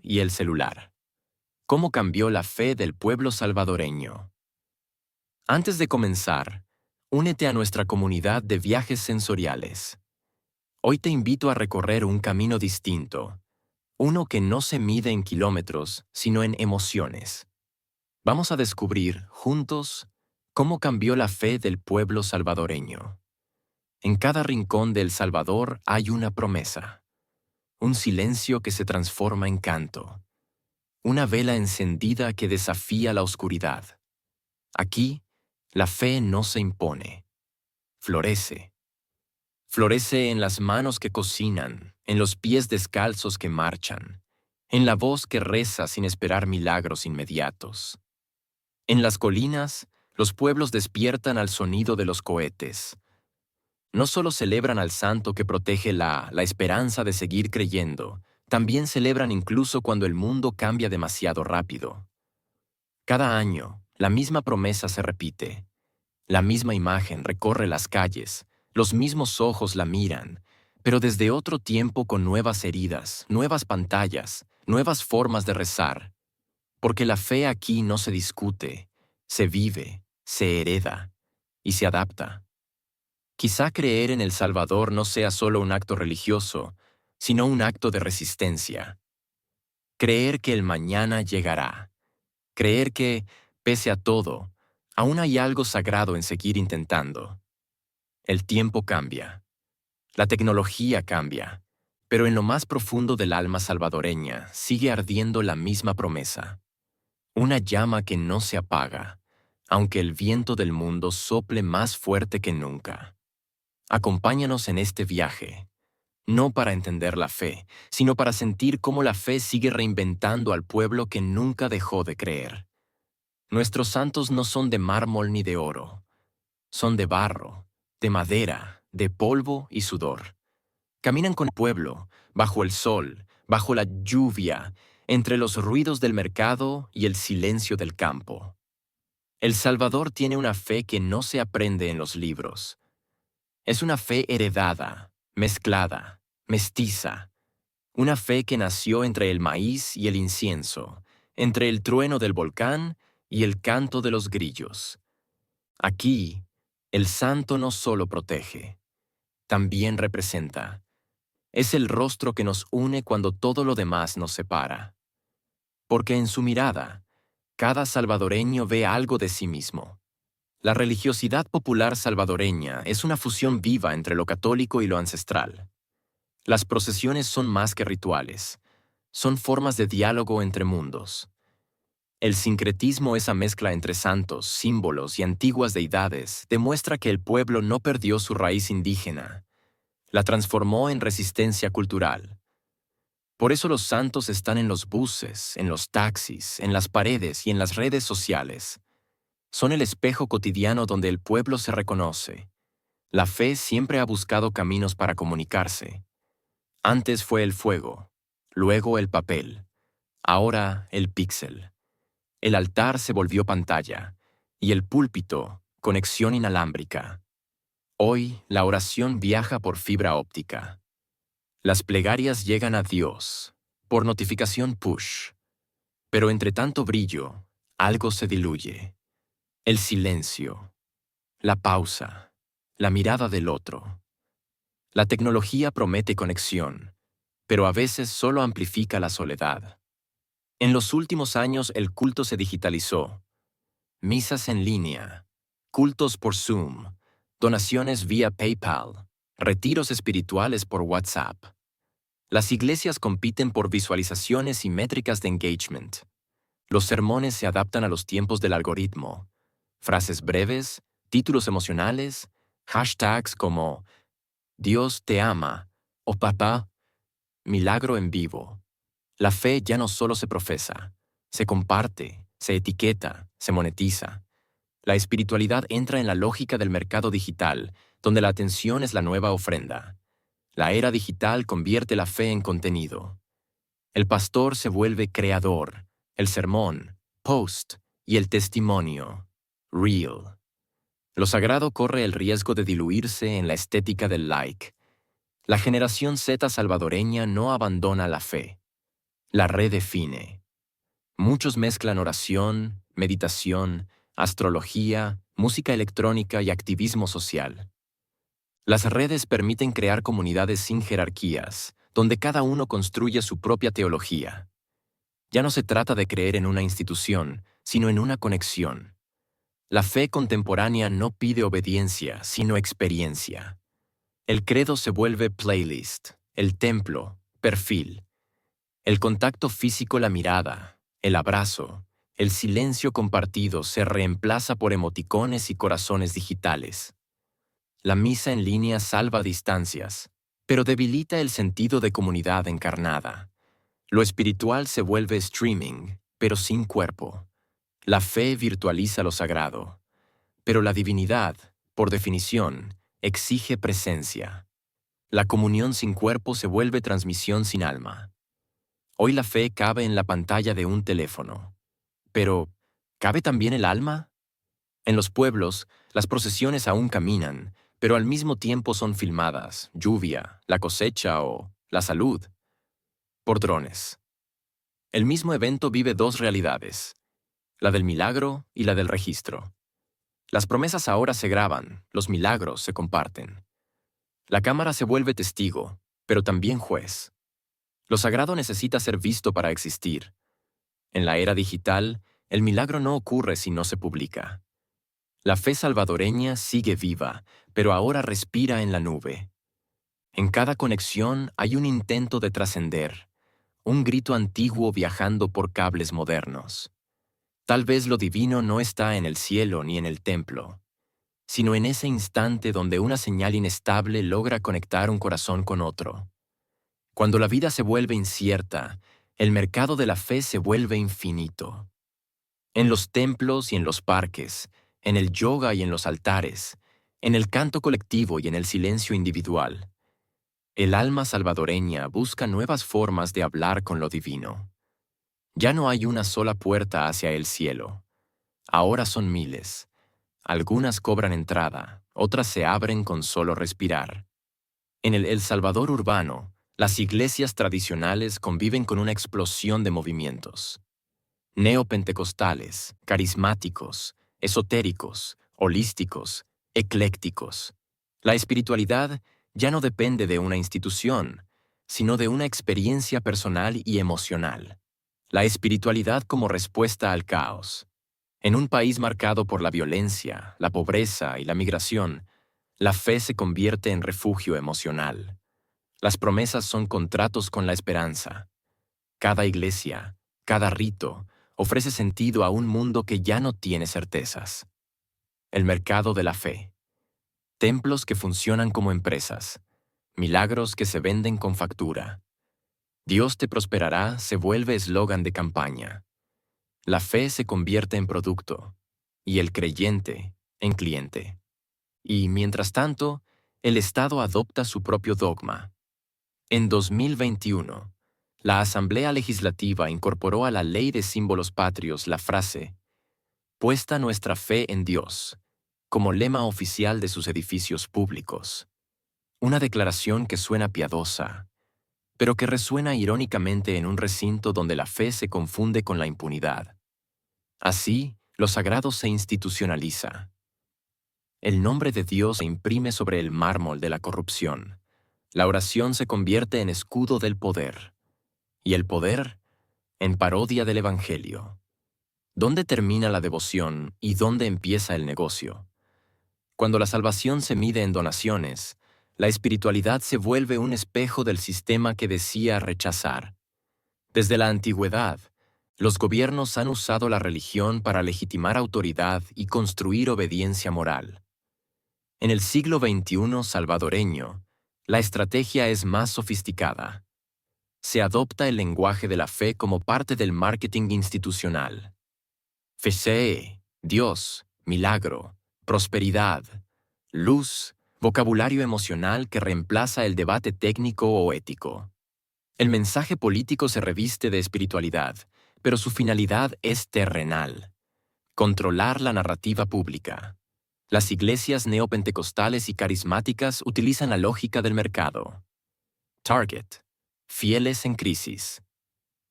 y el celular. ¿Cómo cambió la fe del pueblo salvadoreño? Antes de comenzar, únete a nuestra comunidad de viajes sensoriales. Hoy te invito a recorrer un camino distinto, uno que no se mide en kilómetros, sino en emociones. Vamos a descubrir, juntos, cómo cambió la fe del pueblo salvadoreño. En cada rincón de El Salvador hay una promesa, un silencio que se transforma en canto, una vela encendida que desafía la oscuridad. Aquí, la fe no se impone, florece. Florece en las manos que cocinan, en los pies descalzos que marchan, en la voz que reza sin esperar milagros inmediatos. En las colinas, los pueblos despiertan al sonido de los cohetes. No solo celebran al santo que protege la esperanza de seguir creyendo, también celebran incluso cuando el mundo cambia demasiado rápido. Cada año, la misma promesa se repite. La misma imagen recorre las calles, los mismos ojos la miran, pero desde otro tiempo con nuevas heridas, nuevas pantallas, nuevas formas de rezar. Porque la fe aquí no se discute, se vive, se hereda y se adapta. Quizá creer en El Salvador no sea solo un acto religioso, sino un acto de resistencia. Creer que el mañana llegará. Creer que, pese a todo, aún hay algo sagrado en seguir intentando. El tiempo cambia. La tecnología cambia. Pero en lo más profundo del alma salvadoreña sigue ardiendo la misma promesa. Una llama que no se apaga, aunque el viento del mundo sople más fuerte que nunca. Acompáñanos en este viaje, no para entender la fe, sino para sentir cómo la fe sigue reinventando al pueblo que nunca dejó de creer. Nuestros santos no son de mármol ni de oro, son de barro, de madera, de polvo y sudor. Caminan con el pueblo, bajo el sol, bajo la lluvia, entre los ruidos del mercado y el silencio del campo. El Salvador tiene una fe que no se aprende en los libros. Es una fe heredada, mezclada, mestiza. Una fe que nació entre el maíz y el incienso, entre el trueno del volcán y el canto de los grillos. Aquí, el santo no solo protege, también representa. Es el rostro que nos une cuando todo lo demás nos separa. Porque en su mirada, cada salvadoreño ve algo de sí mismo. La religiosidad popular salvadoreña es una fusión viva entre lo católico y lo ancestral. Las procesiones son más que rituales, son formas de diálogo entre mundos. El sincretismo, esa mezcla entre santos, símbolos y antiguas deidades, demuestra que el pueblo no perdió su raíz indígena, la transformó en resistencia cultural. Por eso los santos están en los buses, en los taxis, en las paredes y en las redes sociales. Son el espejo cotidiano donde el pueblo se reconoce. La fe siempre ha buscado caminos para comunicarse. Antes fue el fuego, luego el papel, ahora el píxel. El altar se volvió pantalla y el púlpito, conexión inalámbrica. Hoy la oración viaja por fibra óptica. Las plegarias llegan a Dios, por notificación push. Pero entre tanto brillo, algo se diluye. El silencio, la pausa, la mirada del otro. La tecnología promete conexión, pero a veces solo amplifica la soledad. En los últimos años el culto se digitalizó. Misas en línea, cultos por Zoom, donaciones vía PayPal, retiros espirituales por WhatsApp. Las iglesias compiten por visualizaciones y métricas de engagement. Los sermones se adaptan a los tiempos del algoritmo. Frases breves, títulos emocionales, hashtags como Dios te ama o papá, milagro en vivo. La fe ya no solo se profesa, se comparte, se etiqueta, se monetiza. La espiritualidad entra en la lógica del mercado digital, donde la atención es la nueva ofrenda. La era digital convierte la fe en contenido. El pastor se vuelve creador, el sermón, post y el testimonio, reel. Lo sagrado corre el riesgo de diluirse en la estética del like. La generación Z salvadoreña no abandona la fe. La redefine. Muchos mezclan oración, meditación, astrología, música electrónica y activismo social. Las redes permiten crear comunidades sin jerarquías, donde cada uno construye su propia teología. Ya no se trata de creer en una institución, sino en una conexión. La fe contemporánea no pide obediencia, sino experiencia. El credo se vuelve playlist, el templo, perfil. El contacto físico, la mirada, el abrazo, el silencio compartido se reemplaza por emoticones y corazones digitales. La misa en línea salva distancias, pero debilita el sentido de comunidad encarnada. Lo espiritual se vuelve streaming, pero sin cuerpo. La fe virtualiza lo sagrado, pero la divinidad, por definición, exige presencia. La comunión sin cuerpo se vuelve transmisión sin alma. Hoy la fe cabe en la pantalla de un teléfono. Pero, ¿cabe también el alma? En los pueblos, las procesiones aún caminan, pero al mismo tiempo son filmadas, lluvia, la cosecha o la salud, por drones. El mismo evento vive dos realidades, la del milagro y la del registro. Las promesas ahora se graban, los milagros se comparten. La cámara se vuelve testigo, pero también juez. Lo sagrado necesita ser visto para existir. En la era digital, el milagro no ocurre si no se publica. La fe salvadoreña sigue viva, pero ahora respira en la nube. En cada conexión hay un intento de trascender, un grito antiguo viajando por cables modernos. Tal vez lo divino no está en el cielo ni en el templo, sino en ese instante donde una señal inestable logra conectar un corazón con otro. Cuando la vida se vuelve incierta, el mercado de la fe se vuelve infinito. En los templos y en los parques, en el yoga y en los altares, en el canto colectivo y en el silencio individual, el alma salvadoreña busca nuevas formas de hablar con lo divino. Ya no hay una sola puerta hacia el cielo. Ahora son miles. Algunas cobran entrada, otras se abren con solo respirar. En el Salvador urbano, las iglesias tradicionales conviven con una explosión de movimientos. Neopentecostales, carismáticos, esotéricos, holísticos, eclécticos. La espiritualidad ya no depende de una institución, sino de una experiencia personal y emocional. La espiritualidad como respuesta al caos. En un país marcado por la violencia, la pobreza y la migración, la fe se convierte en refugio emocional. Las promesas son contratos con la esperanza. Cada iglesia, cada rito, ofrece sentido a un mundo que ya no tiene certezas. El mercado de la fe. Templos que funcionan como empresas. Milagros que se venden con factura. Dios te prosperará se vuelve eslogan de campaña. La fe se convierte en producto y el creyente en cliente. Y, mientras tanto, el Estado adopta su propio dogma. En 2021, la Asamblea Legislativa incorporó a la Ley de Símbolos Patrios la frase «Puesta nuestra fe en Dios» como lema oficial de sus edificios públicos. Una declaración que suena piadosa, pero que resuena irónicamente en un recinto donde la fe se confunde con la impunidad. Así, lo sagrado se institucionaliza. El nombre de Dios se imprime sobre el mármol de la corrupción. La oración se convierte en escudo del poder. Y el poder, en parodia del Evangelio. ¿Dónde termina la devoción y dónde empieza el negocio? Cuando la salvación se mide en donaciones, la espiritualidad se vuelve un espejo del sistema que decía rechazar. Desde la antigüedad, los gobiernos han usado la religión para legitimar autoridad y construir obediencia moral. En el siglo XXI salvadoreño, la estrategia es más sofisticada. Se adopta el lenguaje de la fe como parte del marketing institucional. Fe, Dios, milagro, prosperidad, luz, vocabulario emocional que reemplaza el debate técnico o ético. El mensaje político se reviste de espiritualidad, pero su finalidad es terrenal. Controlar la narrativa pública. Las iglesias neopentecostales y carismáticas utilizan la lógica del mercado. Target. Fieles en crisis.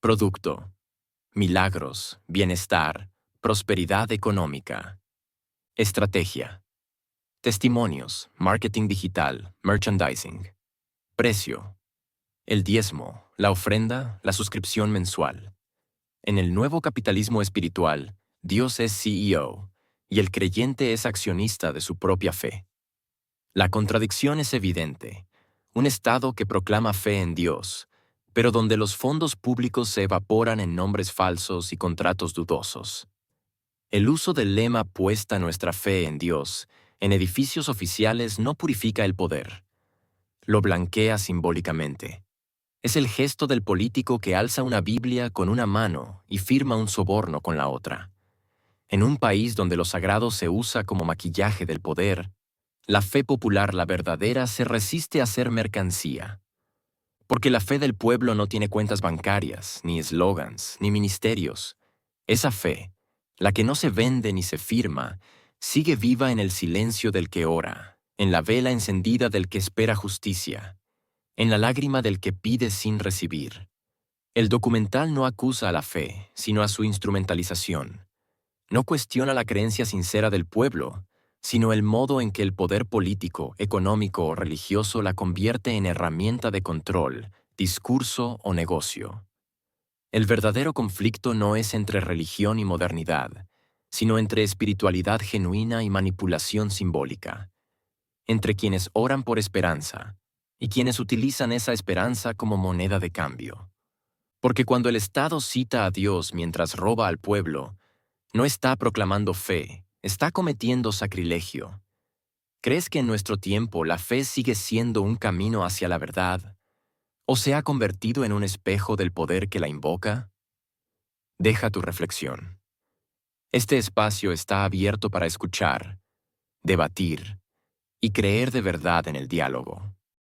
Producto: milagros, bienestar, prosperidad económica. Estrategia: testimonios, marketing digital, merchandising. Precio: el diezmo, la ofrenda, la suscripción mensual. En el nuevo capitalismo espiritual, Dios es CEO y el creyente es accionista de su propia fe. La contradicción es evidente. Un Estado que proclama fe en Dios, pero donde los fondos públicos se evaporan en nombres falsos y contratos dudosos. El uso del lema "puesta nuestra fe en Dios" en edificios oficiales no purifica el poder. Lo blanquea simbólicamente. Es el gesto del político que alza una Biblia con una mano y firma un soborno con la otra. En un país donde lo sagrado se usa como maquillaje del poder, la fe popular, la verdadera, se resiste a ser mercancía. Porque la fe del pueblo no tiene cuentas bancarias, ni eslogans, ni ministerios. Esa fe, la que no se vende ni se firma, sigue viva en el silencio del que ora, en la vela encendida del que espera justicia, en la lágrima del que pide sin recibir. El documental no acusa a la fe, sino a su instrumentalización. No cuestiona la creencia sincera del pueblo, sino el modo en que el poder político, económico o religioso la convierte en herramienta de control, discurso o negocio. El verdadero conflicto no es entre religión y modernidad, sino entre espiritualidad genuina y manipulación simbólica. Entre quienes oran por esperanza y quienes utilizan esa esperanza como moneda de cambio. Porque cuando el Estado cita a Dios mientras roba al pueblo, no está proclamando fe, está cometiendo sacrilegio. ¿Crees que en nuestro tiempo la fe sigue siendo un camino hacia la verdad? ¿O se ha convertido en un espejo del poder que la invoca? Deja tu reflexión. Este espacio está abierto para escuchar, debatir y creer de verdad en el diálogo.